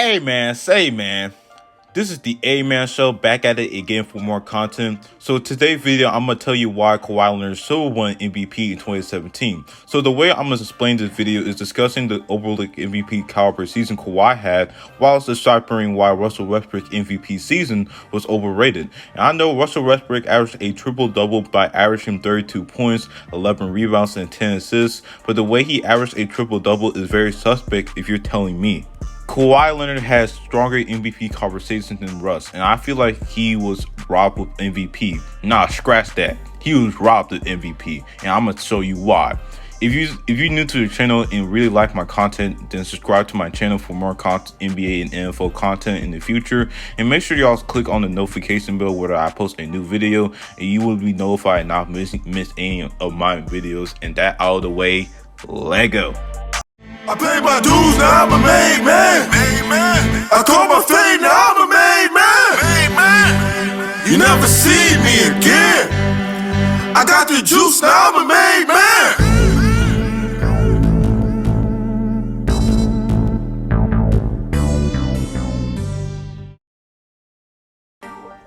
Hey man, say man. This is the A-Man Show, back at it again for more content. So today's video, I'm going to tell you why Kawhi Leonard should won MVP in 2017. So the way I'm going to explain this video is discussing the overlooked MVP caliber season Kawhi had, whilst deciphering why Russell Westbrook's MVP season was overrated. And I know Russell Westbrook averaged a triple-double by averaging 32 points, 11 rebounds, and 10 assists, but the way he averaged a triple-double is very suspect if you're telling me. Kawhi Leonard has stronger MVP conversations than Russ, and I feel like he was robbed with MVP. Nah, scratch that. He was robbed of MVP, and I'm gonna show you why. If you're new to the channel and really like my content, then subscribe to my channel for more NBA and NFL content in the future, and make sure y'all click on the notification bell where I post a new video, and you will be notified and not miss any of my videos. And that out of the way, Lego. I paid my dues, now I'm a made man. I caught my fade, now I'm a made man. You never see me again. I got the juice, now I'm a made man.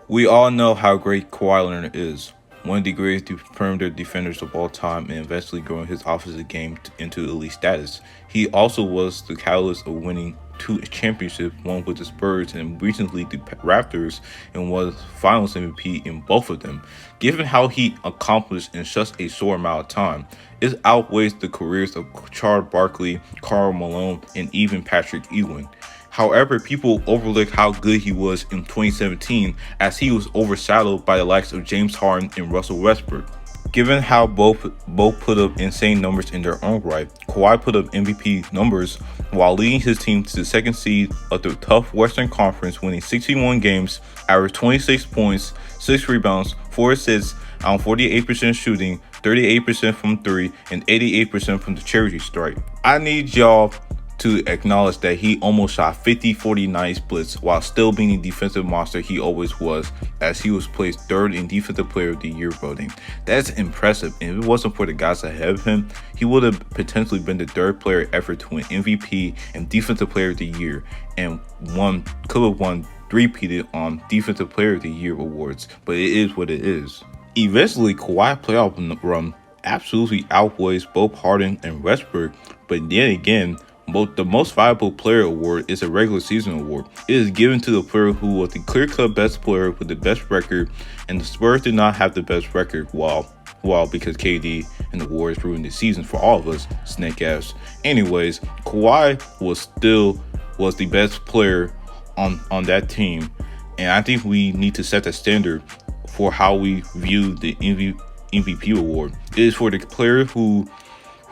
We all know how great Kawhi Leonard is. One of the greatest perimeter defenders of all time, and eventually growing his offensive game into elite status. He also was the catalyst of winning 2 championships, one with the Spurs and recently the Raptors, and was Finals MVP in both of them. Given how he accomplished in such a short amount of time, it outweighs the careers of Charles Barkley, Karl Malone, and even Patrick Ewing. However, people overlook how good he was in 2017 as he was overshadowed by the likes of James Harden and Russell Westbrook. Given how both put up insane numbers in their own right, Kawhi put up MVP numbers while leading his team to the 2nd seed of the tough Western Conference, winning 61 games, averaged 26 points, 6 rebounds, 4 assists on 48% shooting, 38% from 3, and 88% from the charity stripe. I need y'all to acknowledge that he almost shot 50-40-90 splits while still being the defensive monster he always was, as he was placed 3rd in Defensive Player of the Year voting. That's impressive, and if it wasn't for the guys ahead of him, he would have potentially been the 3rd player ever to win MVP and Defensive Player of the Year, and could have won 3-peated on Defensive Player of the Year awards, but it is what it is. Eventually, Kawhi's playoff run absolutely outweighs both Harden and Westbrook, but then again, the most valuable player award is a regular season award. It is given to the player who was the clear-cut best player with the best record, and the Spurs did not have the best record while because KD and the Warriors ruined the season for all of us snake ass. Anyways, Kawhi was the best player on that team, and I think we need to set the standard for how we view the MVP award. It is for the player who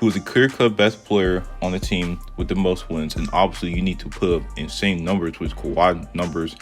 is the clear-cut best player on the team with the most wins, and obviously you need to put up insane numbers, which Kawhi numbers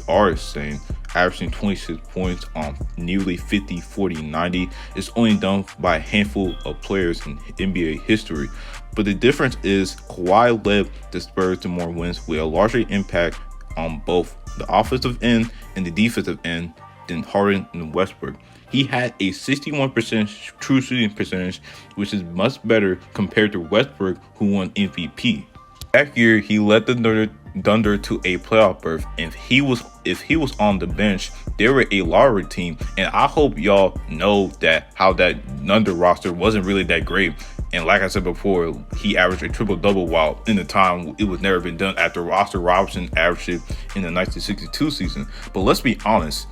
are insane, averaging 26 points on nearly 50-40-90. It's only done by a handful of players in NBA history, but the difference is Kawhi led the Spurs to more wins with a larger impact on both the offensive end and the defensive end than Harden and Westbrook. He had a 61% true shooting percentage, which is much better compared to Westbrook, who won MVP. That year, he led the Thunder to a playoff berth, and if he was on the bench, they were a lottery team. And I hope y'all know that how that Thunder roster wasn't really that great. And like I said before, he averaged a triple-double while in the time it was never been done after Oscar Robertson averaged it in the 1962 season. But let's be honest,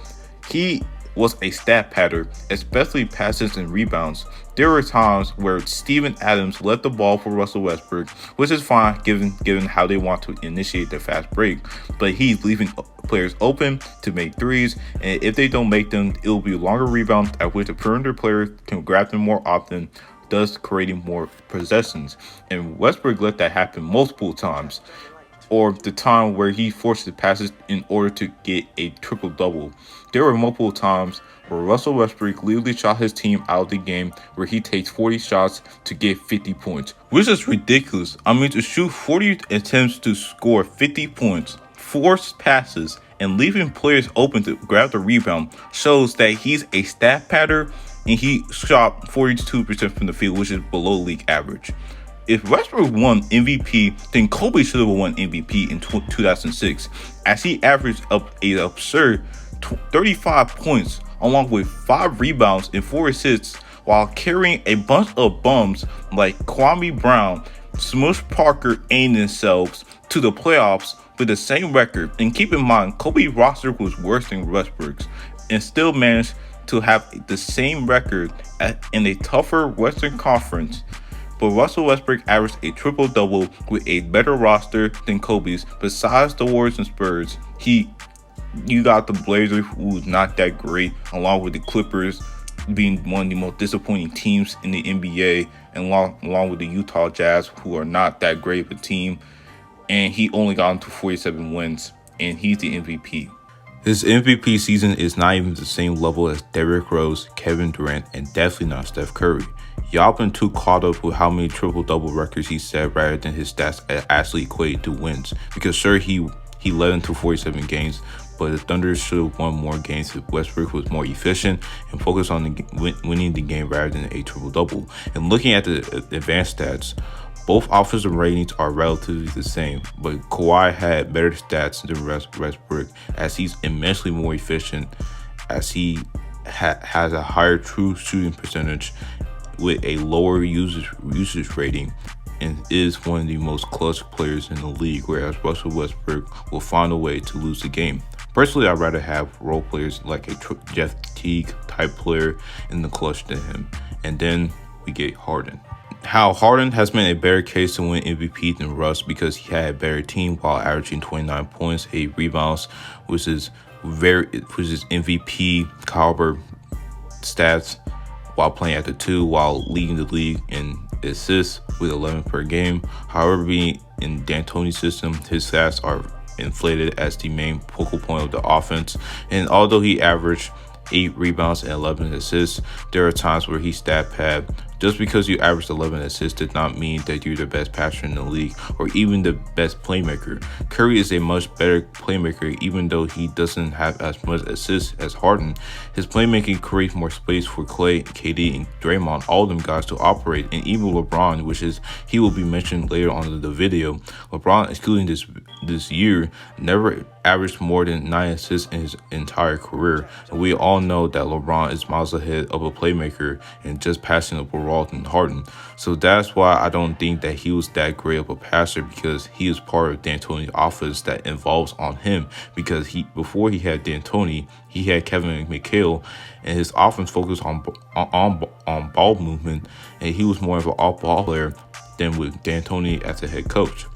he was a stat pattern, especially passes and rebounds. There were times where Steven Adams led the ball for Russell Westbrook, which is fine given how they want to initiate the fast break, but he's leaving players open to make threes, and if they don't make them, it will be longer rebounds at which the perimeter player can grab them more often, thus creating more possessions. And Westbrook let that happen multiple times, or the time where he forced the passes in order to get a triple-double. There were multiple times where Russell Westbrook literally shot his team out of the game, where he takes 40 shots to get 50 points, which is ridiculous. I mean, to shoot 40 attempts to score 50 points, force passes, and leaving players open to grab the rebound shows that he's a stat pattern, and he shot 42% from the field, which is below league average. If Westbrook won MVP, then Kobe should have won MVP in 2006, as he averaged up an absurd 35 points, along with 5 rebounds and 4 assists, while carrying a bunch of bums like Kwame Brown, Smush Parker, and themselves to the playoffs with the same record. And keep in mind, Kobe's roster was worse than Westbrook's, and still managed to have the same record in a tougher Western Conference. But Russell Westbrook averaged a triple-double with a better roster than Kobe's. Besides the Warriors and Spurs, you got the Blazers, who was not that great, along with the Clippers being one of the most disappointing teams in the NBA, and along with the Utah Jazz, who are not that great of a team. And he only got into 47 wins, and he's the MVP. His MVP season is not even the same level as Derrick Rose, Kevin Durant, and definitely not Steph Curry. Y'all been too caught up with how many triple-double records he set rather than his stats actually equated to wins. Because sure, he led into 47 games, but the Thunder should have won more games if Westbrook was more efficient and focused on winning the game rather than a triple-double. And looking at the advanced stats, both offensive ratings are relatively the same, but Kawhi had better stats than Westbrook, as he's immensely more efficient, as he has a higher true shooting percentage with a lower usage rating, and is one of the most clutch players in the league, whereas Russell Westbrook will find a way to lose the game. Personally, I'd rather have role players like a Jeff Teague type player in the clutch than him. And then we get Harden. How Harden has been a better case to win MVP than Russ because he had a better team while averaging 29 points, 8 rebounds, which is MVP caliber stats, while playing at the 2, while leading the league in assists with 11 per game. However, being in D'Antoni's system, his stats are inflated as the main focal point of the offense. And although he averaged 8 rebounds and 11 assists, there are times where he stat pad. Just because you averaged 11 assists did not mean that you're the best passer in the league or even the best playmaker. Curry is a much better playmaker, even though he doesn't have as much assists as Harden. His playmaking creates more space for Clay, KD, and Draymond, all of them guys, to operate, and even LeBron, he will be mentioned later on in the video. LeBron, excluding this year, never averaged more than 9 assists in his entire career. And we all know that LeBron is miles ahead of a playmaker and just passing the ball than Harden. So that's why I don't think that he was that great of a passer, because he is part of D'Antoni's offense that involves on him, because before he had D'Antoni, he had Kevin McHale, and his offense focused on ball movement, and he was more of an off-ball player than with D'Antoni as a head coach.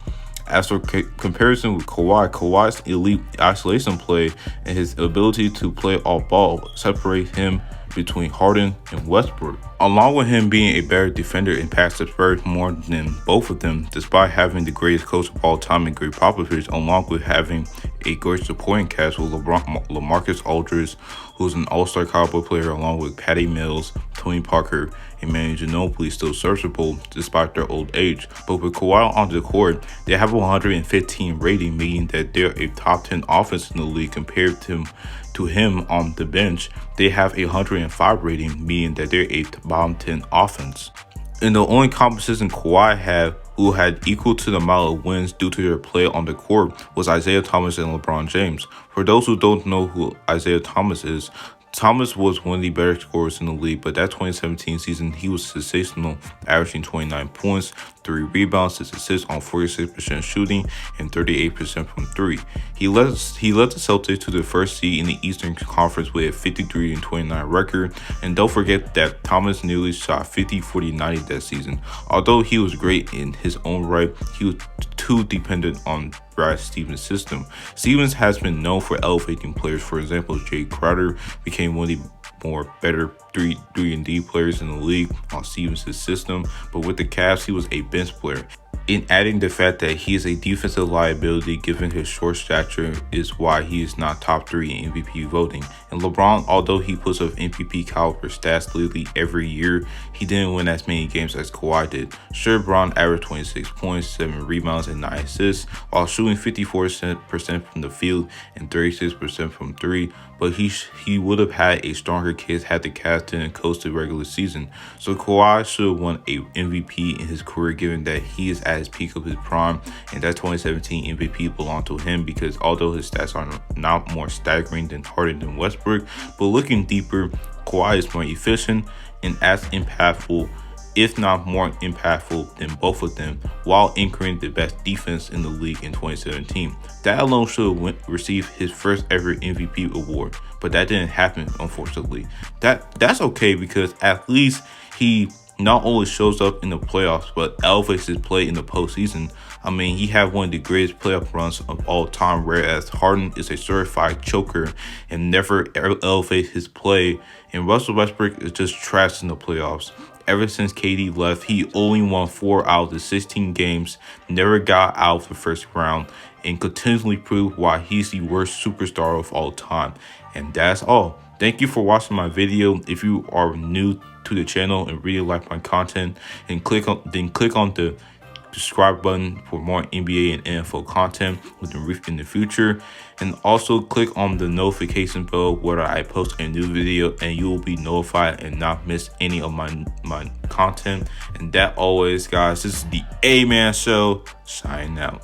As for comparison with Kawhi's elite isolation play and his ability to play off ball separate him between Harden and Westbrook, along with him being a better defender and pass the Spurs more than both of them, despite having the greatest coach of all time in Greg Popovich, along with having a great supporting cast with LaMarcus Aldridge, who's an all-star caliber player, along with Patty Mills, Tony Parker, and Manu Ginobili, still serviceable despite their old age. But with Kawhi on the court, they have a 115 rating, meaning that they're a top 10 offense in the league. Compared to him on the bench, they have a 105 rating, meaning that they're a bottom 10 offense. And the only competition Kawhi had who had equal to the amount of wins due to their play on the court was Isaiah Thomas and LeBron James. For those who don't know who Isaiah Thomas is, Thomas was one of the better scorers in the league, but that 2017 season, he was sensational, averaging 29 points, 3 rebounds, 6 assists on 46% shooting, and 38% from 3. He led the Celtics to the first seed in the Eastern Conference with a 53-29 record, and don't forget that Thomas nearly shot 50, 40, 90 that season. Although he was great in his own right, he was too dependent on Brad Stevens' system. Stevens has been known for elevating players. For example, Jay Crowder became one of the more better 3-and-D players in the league on Stevens' system, but with the Cavs, he was a bench player. In adding the fact that he is a defensive liability given his short stature is why he is not top 3 in MVP voting. And LeBron, although he puts up MVP caliber stats literally every year, he didn't win as many games as Kawhi did. Sure, LeBron averaged 26 points, 7 rebounds, and 9 assists, while shooting 54% from the field and 36% from 3, but he would have had a stronger case had the Cavs didn't coast the regular season. So Kawhi should have won a MVP in his career given that he is at his peak of his prime, and that 2017 MVP belonged to him because although his stats are not more staggering than Harden and Westbrook, but looking deeper, Kawhi is more efficient and as impactful, if not more impactful than both of them, while anchoring the best defense in the league in 2017. That alone should have received his first ever MVP award, but that didn't happen, unfortunately. That's okay because at least he not only shows up in the playoffs, but elevates his play in the postseason. I mean, he had one of the greatest playoff runs of all time, whereas Harden is a certified choker and never elevates his play, and Russell Westbrook is just trash in the playoffs. Ever since KD left, he only won 4 out of the 16 games, never got out of the first round, and continually proved why he's the worst superstar of all time. And that's all. Thank you for watching my video. If you are new to the channel and really like my content, and click on the subscribe button for more NBA and NFL content in the future, and also click on the notification bell where I post a new video, and you will be notified and not miss any of my content. And that always, guys, this is the A-Man Show, signing out.